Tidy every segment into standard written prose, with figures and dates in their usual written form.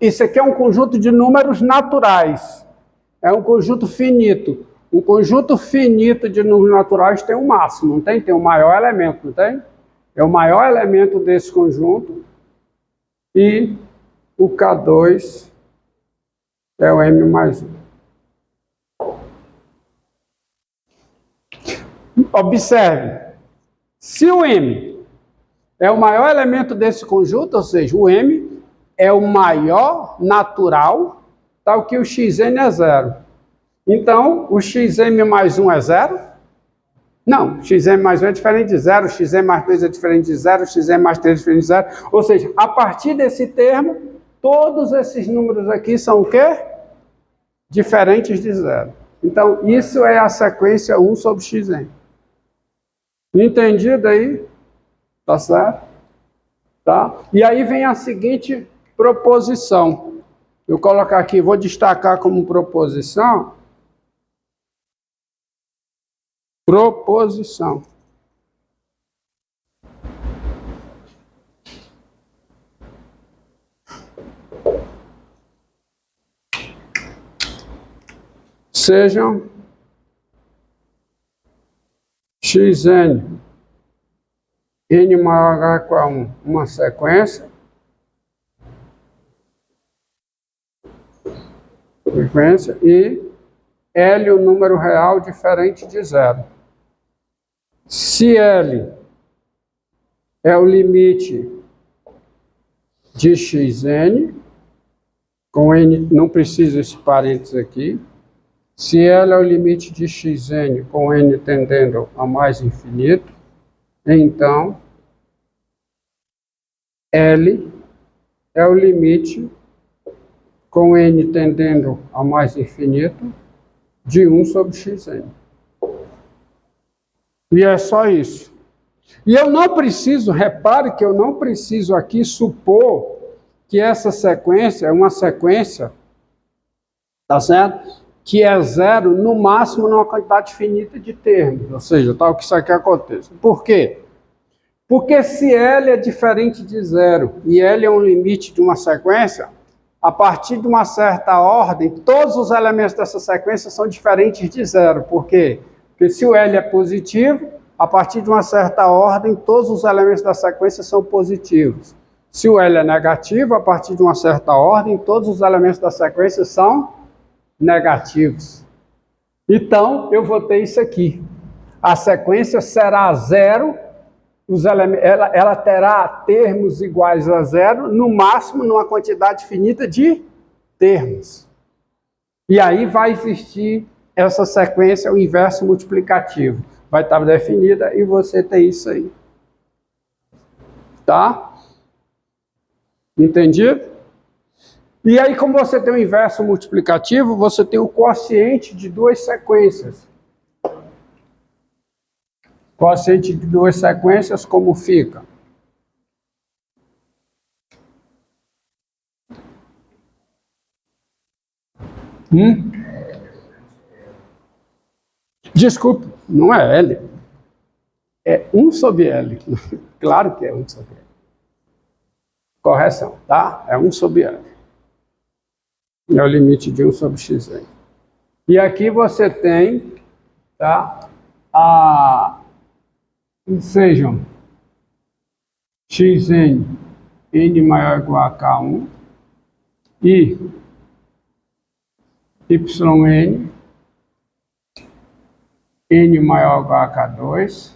Isso aqui é um conjunto de números naturais. É um conjunto finito. Um conjunto finito de números naturais tem um máximo, não tem? Tem o maior elemento, não tem? É o maior elemento desse conjunto. E o K2 é o M mais 1. Observe. Se o M é o maior elemento desse conjunto, ou seja, o M é o maior natural, tal que o Xn é zero. Então, o Xm mais 1 é zero? Não, Xm mais 1 é diferente de zero, Xm mais 2 é diferente de zero, Xm mais 3 é diferente de zero. Ou seja, a partir desse termo, todos esses números aqui são o quê? Diferentes de zero. Então, isso é a sequência 1 sobre Xn. Entendido aí? Tá certo? Tá? E aí vem a seguinte proposição. Eu vou colocar aqui, vou destacar como proposição. Proposição. Sejam Xn n maior h igual a 1 uma sequência e L o número real diferente de zero. Se L é o limite de Xn, com N, não precisa esse parênteses aqui, se L é o limite de Xn com N tendendo a mais infinito, então L é o limite com N tendendo a mais infinito de 1 sobre Xn. E é só isso. E eu não preciso, repare que eu não preciso aqui supor que essa sequência é uma sequência, tá certo? Que é zero, no máximo, numa quantidade finita de termos. Ou seja, tal que isso aqui aconteça. Por quê? Porque se L é diferente de zero e L é um limite de uma sequência, a partir de uma certa ordem, todos os elementos dessa sequência são diferentes de zero. Por quê? Porque se o L é positivo, a partir de uma certa ordem, todos os elementos da sequência são positivos. Se o L é negativo, a partir de uma certa ordem, todos os elementos da sequência são negativos. Então, eu vou ter isso aqui. A sequência será zero, ela terá termos iguais a zero, no máximo numa quantidade finita de termos. E aí vai existir essa sequência, o inverso multiplicativo. Vai estar definida e você tem isso aí. Tá? Entendido? E aí, como você tem o inverso multiplicativo, você tem o quociente de duas sequências. Quociente de duas sequências, como fica? Desculpe, não é L. É 1 sobre L. Claro que é 1 sobre L. Correção, tá? É 1 sobre L. É o limite de 1 sobre Xn. E aqui você tem, tá? Sejam Xn n maior ou igual a K1 e Yn n maior ou igual a K2,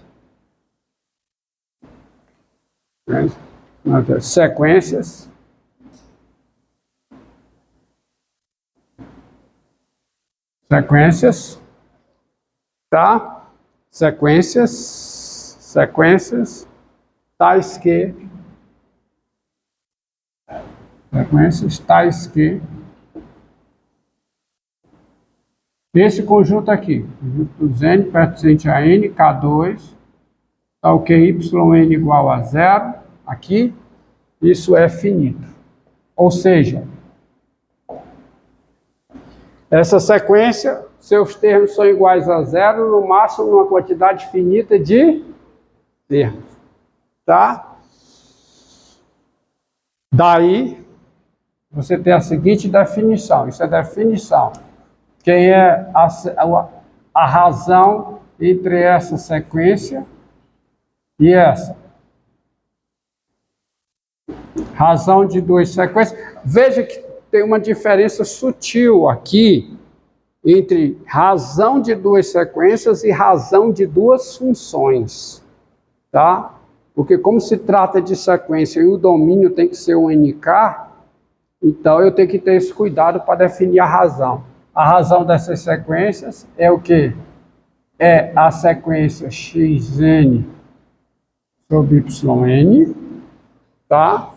né? Sequências tá? Sequências tais que esse conjunto aqui, conjunto dos n pertencente a n, K2, tal que Yn igual a zero, aqui, isso é finito. Ou seja, essa sequência, seus termos são iguais a zero, no máximo numa quantidade finita de termos. Tá? Daí você tem a seguinte definição, isso é definição. Quem é a razão entre essa sequência e essa? Razão de duas sequências. Veja que tem uma diferença sutil aqui entre razão de duas sequências e razão de duas funções, tá? Porque como se trata de sequência e o domínio tem que ser um NK, então eu tenho que ter esse cuidado para definir a razão. A razão dessas sequências é o quê? É a sequência xn sobre yn, tá?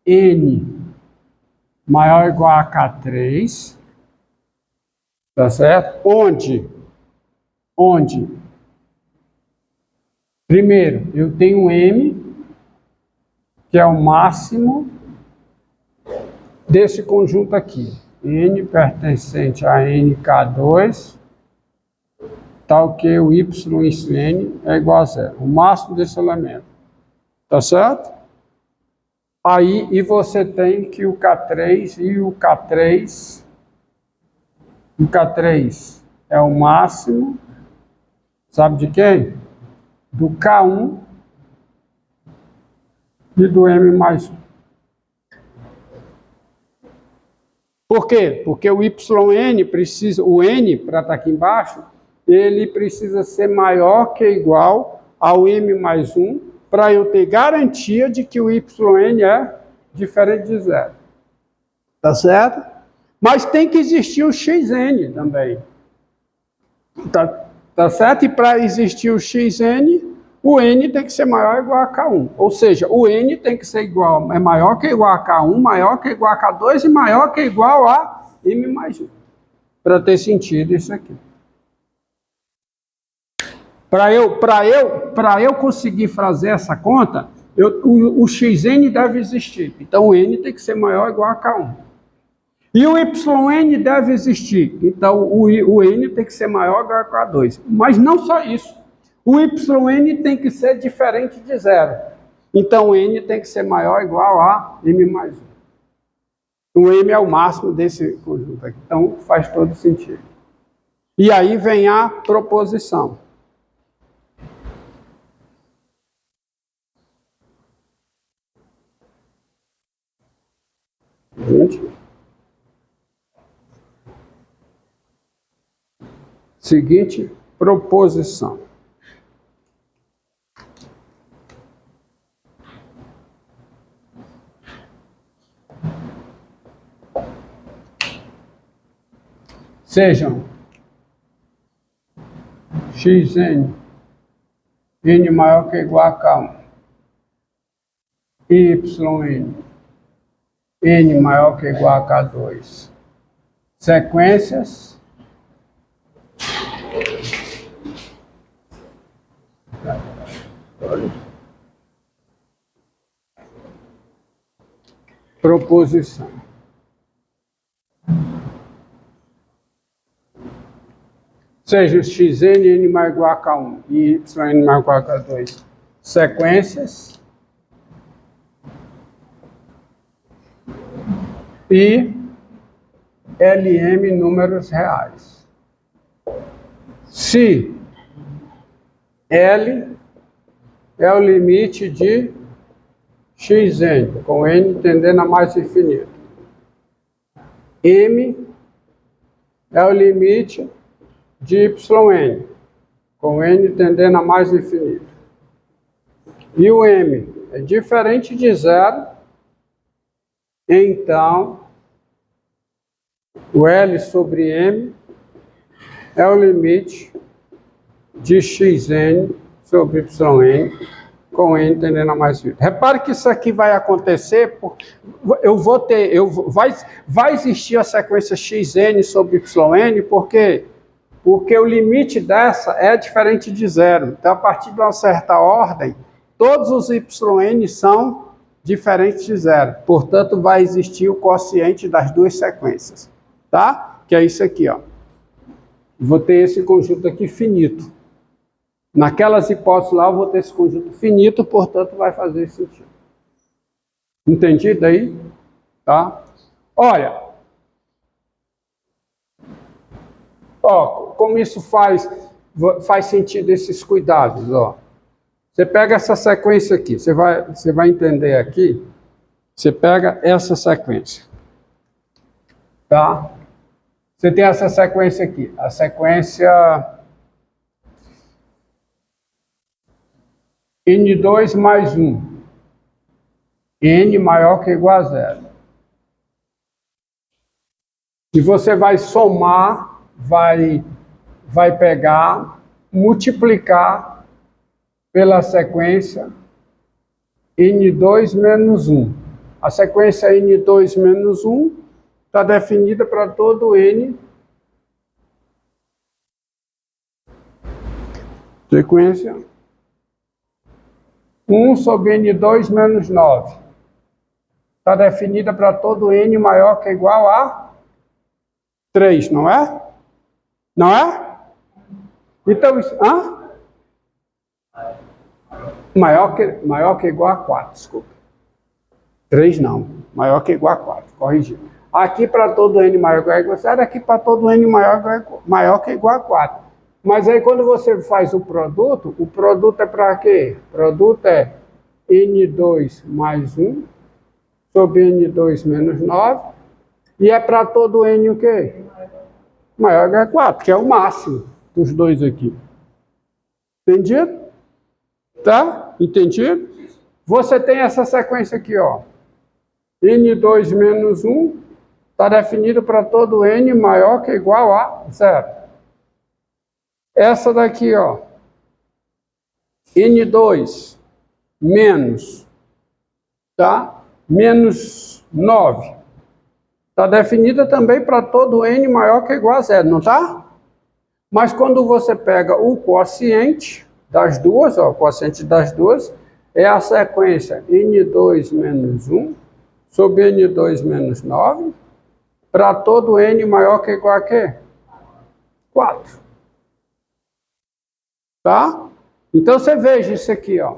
N maior ou igual a K3, tá certo? Onde? Primeiro, eu tenho M, que é o máximo desse conjunto aqui. N pertencente a NK2, tal que o Y isso N é igual a zero. O máximo desse elemento. Tá certo? Aí, e você tem que o K3 e o K3 é o máximo, sabe de quem? Do K1 e do M mais 1. Por quê? Porque o YN precisa, o N, para estar aqui embaixo, ele precisa ser maior que igual ao M mais 1, para eu ter garantia de que o YN é diferente de zero. Tá certo? Mas tem que existir o XN também. Tá certo? E para existir o XN, o N tem que ser maior ou igual a K1. Ou seja, o N tem que ser igual, é maior que igual a K1, maior que igual a K2 e maior que igual a M mais 1. Para ter sentido isso aqui. Para eu conseguir fazer essa conta, o XN deve existir. Então, o N tem que ser maior ou igual a K1. E o YN deve existir. Então, o N tem que ser maior ou igual a K2. Mas não só isso. O YN tem que ser diferente de zero. Então, o N tem que ser maior ou igual a M mais 1. O M é o máximo desse conjunto aqui. Então, faz todo sentido. E aí vem a proposição. Seguinte proposição. Sejam xn, n maior que igual a K1, yn, n maior que igual a K2, sequências proposição. Seja xn, n maior igual a K1 e yn maior igual a K2, sequências e LM números reais. Se L é o limite de xn, com n tendendo a mais infinito. M é o limite de yn, com n tendendo a mais infinito. E o M é diferente de zero, então o L sobre M é o limite de xn sobre yn, com n tendendo a mais infinito. Repare que isso aqui vai acontecer, vai existir a sequência xn sobre yn, por quê? Porque o limite dessa é diferente de zero. Então, a partir de uma certa ordem, todos os yn são diferentes de zero. Portanto, vai existir o quociente das duas sequências. Tá? Que é isso aqui, ó. Vou ter esse conjunto aqui finito. Naquelas hipóteses lá, eu vou ter esse conjunto finito, portanto, vai fazer sentido. Entendido aí? Tá? Olha, ó, como isso faz sentido esses cuidados, ó. Você pega essa sequência aqui, você vai entender aqui. Você pega essa sequência, tá? Você tem essa sequência aqui, a sequência N2 mais 1, N maior que ou igual a 0. E você vai somar, vai pegar, multiplicar pela sequência N2 menos 1. A sequência N2 menos 1 está definida para todo N. Sequência 1 sobre N2 menos 9. Está definida para todo N maior que ou igual a 3, não é? Não é? Então, isso... Maior que ou igual a 4, desculpa. 3 não, maior que ou igual a 4, corrigi. Aqui para todo N maior que ou igual a 4, aqui para todo N maior que ou igual a 4. Mas aí quando você faz o produto é para quê? O produto é N2 mais 1 sobre N2 menos 9. E é para todo N o quê? Maior que ou igual a 4, que é o máximo dos dois aqui. Entendido? Tá? Entendido? Você tem essa sequência aqui, ó. N2 menos 1 está definido para todo N maior que ou igual a 0. Essa daqui, ó. N2 menos, tá? Menos 9. Está definida também para todo N maior que ou igual a 0, não tá? Mas quando você pega o quociente das duas, ó, o quociente das duas, é a sequência N2 menos 1 sobre N2 menos 9, para todo N maior que ou igual a quê? 4. Tá? Então você veja isso aqui, ó.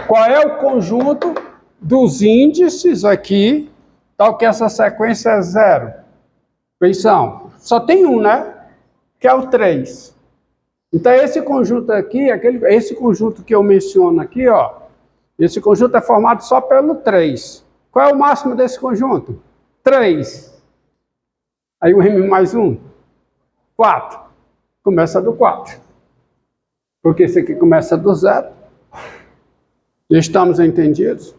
Qual é o conjunto dos índices aqui, tal que essa sequência é 0? Atenção, só tem um, né? Que é o 3. Então esse conjunto aqui, esse conjunto que eu menciono aqui, ó, esse conjunto é formado só pelo 3. Qual é o máximo desse conjunto? 3. Aí o M mais 1, 4. Começa do 4. Porque esse aqui começa do 0. Estamos entendidos?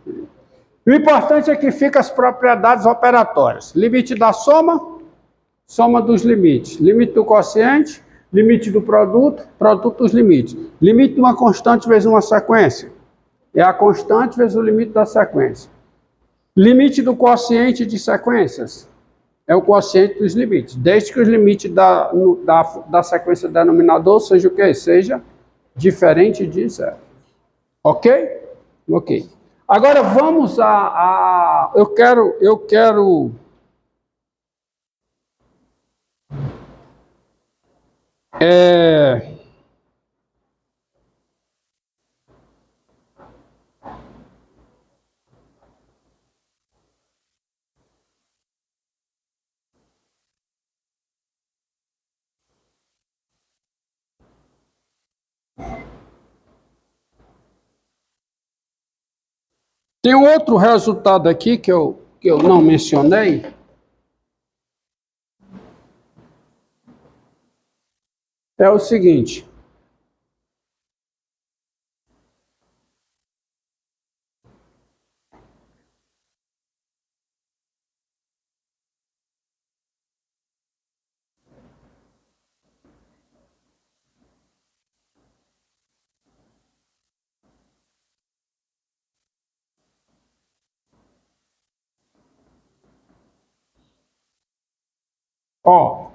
O importante é que fica as propriedades operatórias. Limite da soma, soma dos limites. Limite do quociente, limite do produto, produto dos limites. Limite de uma constante vezes uma sequência. É a constante vezes o limite da sequência. Limite do quociente de sequências. É o quociente dos limites. Desde que os limites da sequência denominador seja o quê? Seja diferente de 0. Ok? Ok. Agora vamos eu quero tem um outro resultado aqui que eu não mencionei. É o seguinte. Ó.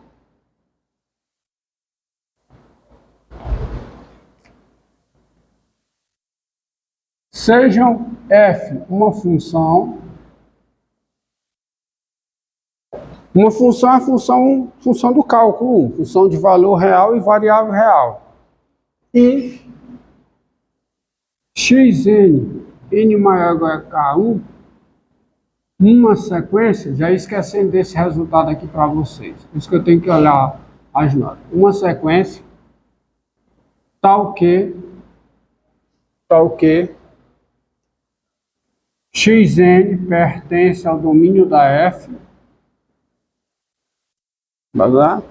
Sejam f uma função é função do cálculo 1, função de valor real e variável real. E xn, n maior ou igual a k1, uma sequência, já esquecendo desse resultado aqui para vocês. Por isso que eu tenho que olhar as notas. Uma sequência tal que Xn pertence ao domínio da F, beleza?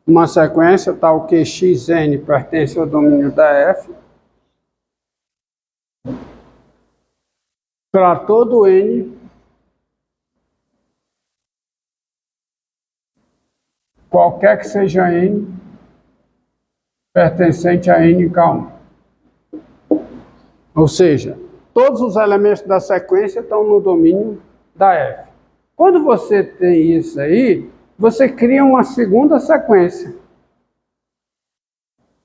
Uma sequência tal que Xn pertence ao domínio da F para todo N, qualquer que seja N, pertencente a Nk1. Ou seja, todos os elementos da sequência estão no domínio da F. Quando você tem isso aí, você cria uma segunda sequência.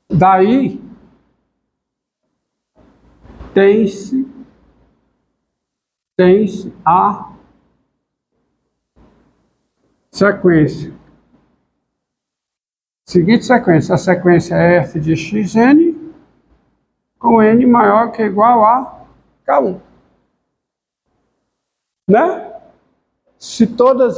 Daí, tem-se a sequência. Seguinte sequência, a sequência é f de xn com n maior que ou igual a k1. Né? Se todas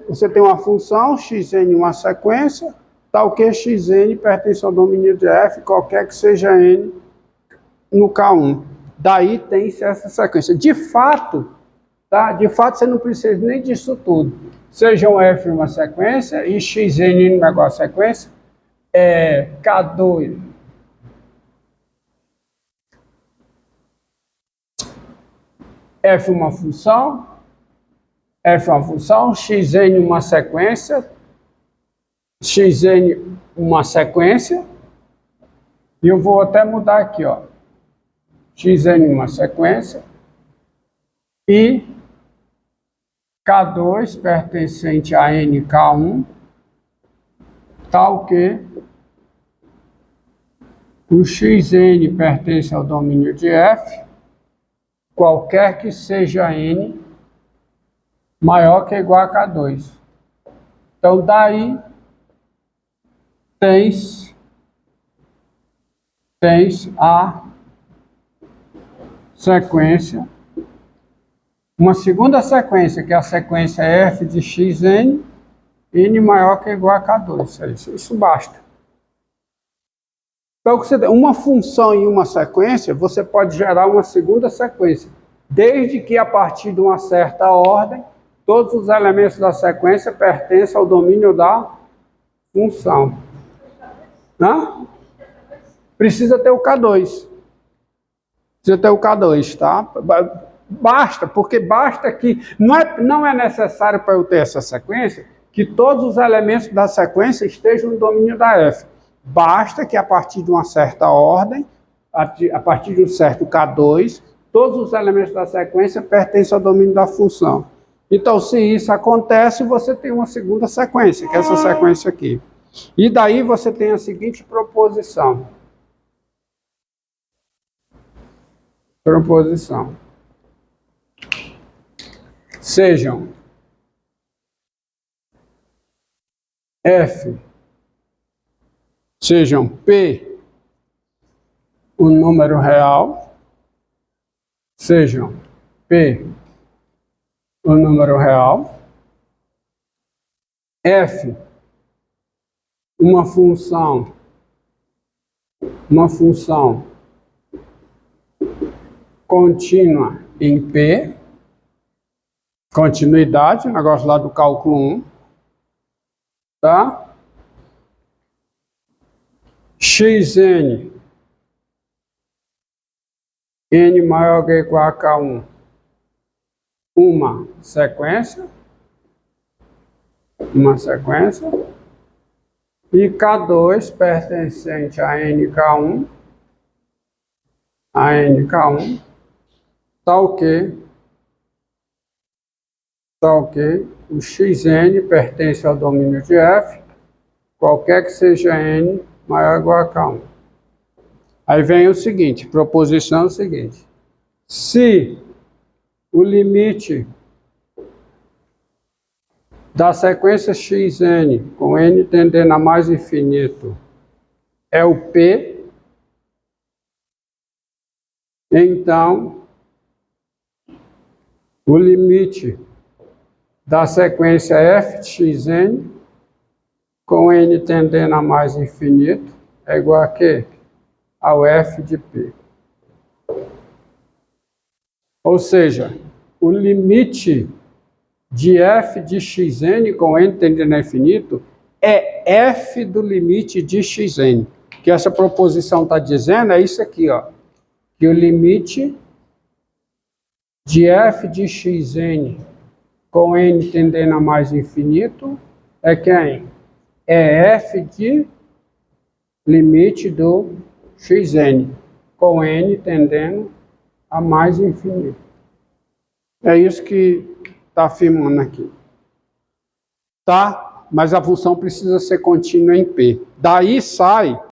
você tem uma função, xn uma sequência, tal que xn pertence ao domínio de f, qualquer que seja n no K1. Daí tem-se essa sequência. De fato, tá? De fato, você não precisa nem disso tudo. Seja um f uma sequência e xn um negócio sequência, K2 f uma função, xn uma sequência, e eu vou até mudar aqui, ó. Xn uma sequência e K2 pertencente a Nk1, tal que o Xn pertence ao domínio de F, qualquer que seja N maior que ou igual a K2. Então, daí, tens a sequência, uma segunda sequência, que é a sequência f de xn, n maior que ou igual a K2. Isso basta. Então, uma função em uma sequência, você pode gerar uma segunda sequência, desde que a partir de uma certa ordem, todos os elementos da sequência pertencem ao domínio da função. Hã? Precisa ter o K2. Precisa ter o K2, tá? Basta, porque basta que... Não é necessário para eu ter essa sequência que todos os elementos da sequência estejam no domínio da F. Basta que a partir de uma certa ordem, a partir de um certo K2, todos os elementos da sequência pertencem ao domínio da função. Então, se isso acontece, você tem uma segunda sequência, que é essa sequência aqui. E daí você tem a seguinte proposição. Sejam F, sejam P um número real, sejam P um número real, F uma função contínua em P, continuidade, negócio lá do cálculo 1, tá? Xn, n maior que ou igual a K1, uma sequência, e K2 pertencente a Nk1, tal que o Xn pertence ao domínio de F, qualquer que seja n maior ou igual a K1. Aí vem o seguinte, proposição seguinte. Se o limite da sequência Xn com n tendendo a mais infinito é o P, então O limite da sequência f de xn com n tendendo a mais infinito é igual a quê? Ao f de p. Ou seja, o limite de f de xn com n tendendo a infinito é f do limite de xn. O que essa proposição está dizendo é isso aqui, ó, que o limite de f de xn com n tendendo a mais infinito é quem? É f de limite do xn com n tendendo a mais infinito. É isso que está afirmando aqui. Tá? Mas a função precisa ser contínua em P. Daí sai